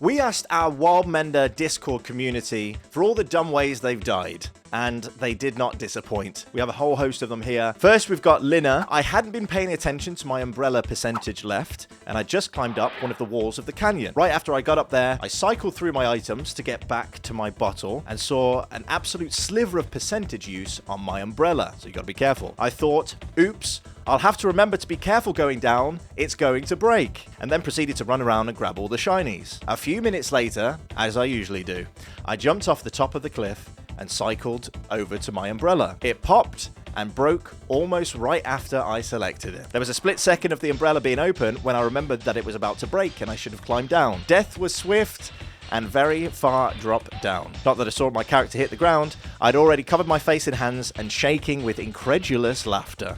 We asked our Wildmender Discord community for all the dumb ways they've died, and they did not disappoint. We have a whole host of them here. First, we've got Linni. I hadn't been paying attention to my umbrella percentage left, and I just climbed up one of the walls of the canyon. Right after I got up there, I cycled through my items to get back to my bottle and saw an absolute sliver of percentage use on my umbrella, so you gotta be careful. I thought, oops, I'll have to remember to be careful going down, it's going to break, and then proceeded to run around and grab all the shinies. A few minutes later, as I usually do, I jumped off the top of the cliff and cycled over to my umbrella. It popped and broke almost right after I selected it. There was a split second of the umbrella being open when I remembered that it was about to break and I should have climbed down. Death was swift and very far drop down. Not that I saw my character hit the ground, I'd already covered my face in hands and shaking with incredulous laughter.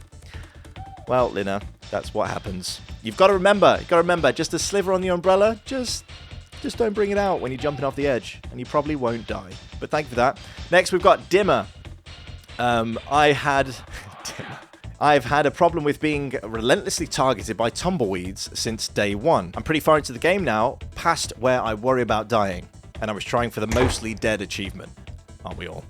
Well, Linni, that's what happens. You've got to remember, just a sliver on the umbrella, just don't bring it out when you're jumping off the edge, and you probably won't die. But thank you for that. Next, we've got Dima. I've had a problem with being relentlessly targeted by tumbleweeds since day one. I'm pretty far into the game now, past where I worry about dying, and I was trying for the mostly dead achievement. Aren't we all?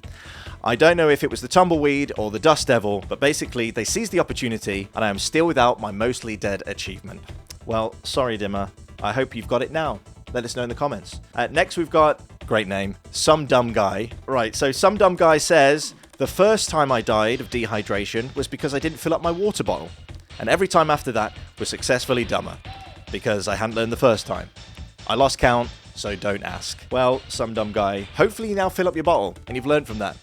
I don't know if it was the tumbleweed or the dust devil, but basically they seized the opportunity and I am still without my mostly dead achievement. Well, sorry Dima. I hope you've got it now. Let us know in the comments. Next we've got, great name, sumdumbguy. Right, so sumdumbguy says, the first time I died of dehydration was because I didn't fill up my water bottle. And every time after that was successfully dumber, because I hadn't learned the first time. I lost count, so don't ask. Well, sumdumbguy, hopefully you now fill up your bottle and you've learned from that.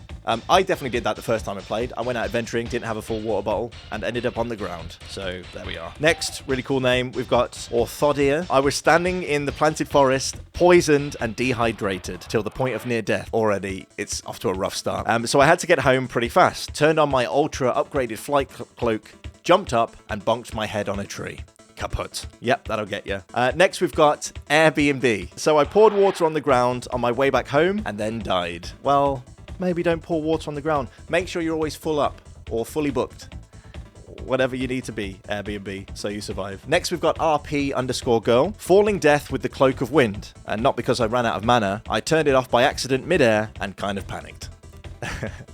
I definitely did that the first time I played. I went out adventuring, didn't have a full water bottle, and ended up on the ground. So, there we are. Next, really cool name, we've got Orthodir. I was standing in the planted forest, poisoned and dehydrated, till the point of near death. Already, it's off to a rough start. So I had to get home pretty fast. Turned on my ultra upgraded flight cloak, jumped up, and bonked my head on a tree. Kaput. Yep, that'll get you. Next, we've got Airbnb. So I poured water on the ground on my way back home, and then died. Well, maybe don't pour water on the ground. Make sure you're always full up or fully booked. Whatever you need to be, Airbnb, so you survive. Next, we've got RP_girl. Falling death with the cloak of wind. And not because I ran out of mana. I turned it off by accident midair and kind of panicked.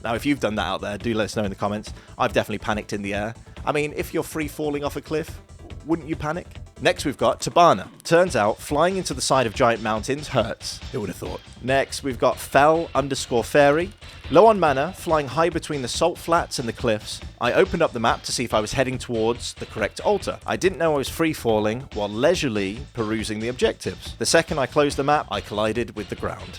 Now, if you've done that out there, do let us know in the comments. I've definitely panicked in the air. I mean, if you're free falling off a cliff, wouldn't you panic? Next, we've got Tobana. Turns out, flying into the side of giant mountains hurts. Who would have thought? Next, we've got Fell_fairy. Low on mana, flying high between the salt flats and the cliffs, I opened up the map to see if I was heading towards the correct altar. I didn't know I was free falling while leisurely perusing the objectives. The second I closed the map, I collided with the ground.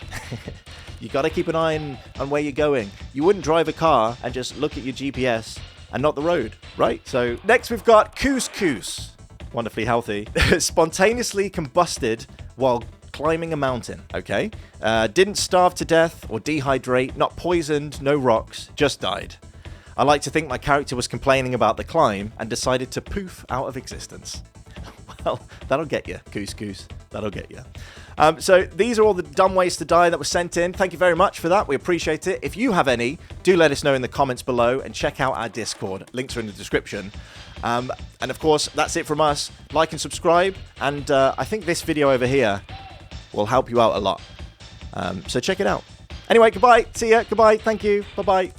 You gotta keep an eye on where you're going. You wouldn't drive a car and just look at your GPS and not the road, right? So next we've got KoosKoos. Wonderfully healthy. Spontaneously combusted while climbing a mountain, okay? Didn't starve to death or dehydrate, not poisoned, no rocks, just died. I like to think my character was complaining about the climb and decided to poof out of existence. Well, that'll get you, KoosKoos. That'll get you. So these are all the dumb ways to die that were sent in. Thank you very much for that. We appreciate it. If you have any, do let us know in the comments below and check out our Discord. Links are in the description. And of course, that's it from us. Like and subscribe. And I think this video over here will help you out a lot. So check it out. Anyway, goodbye. See ya. Goodbye. Thank you. Bye-bye.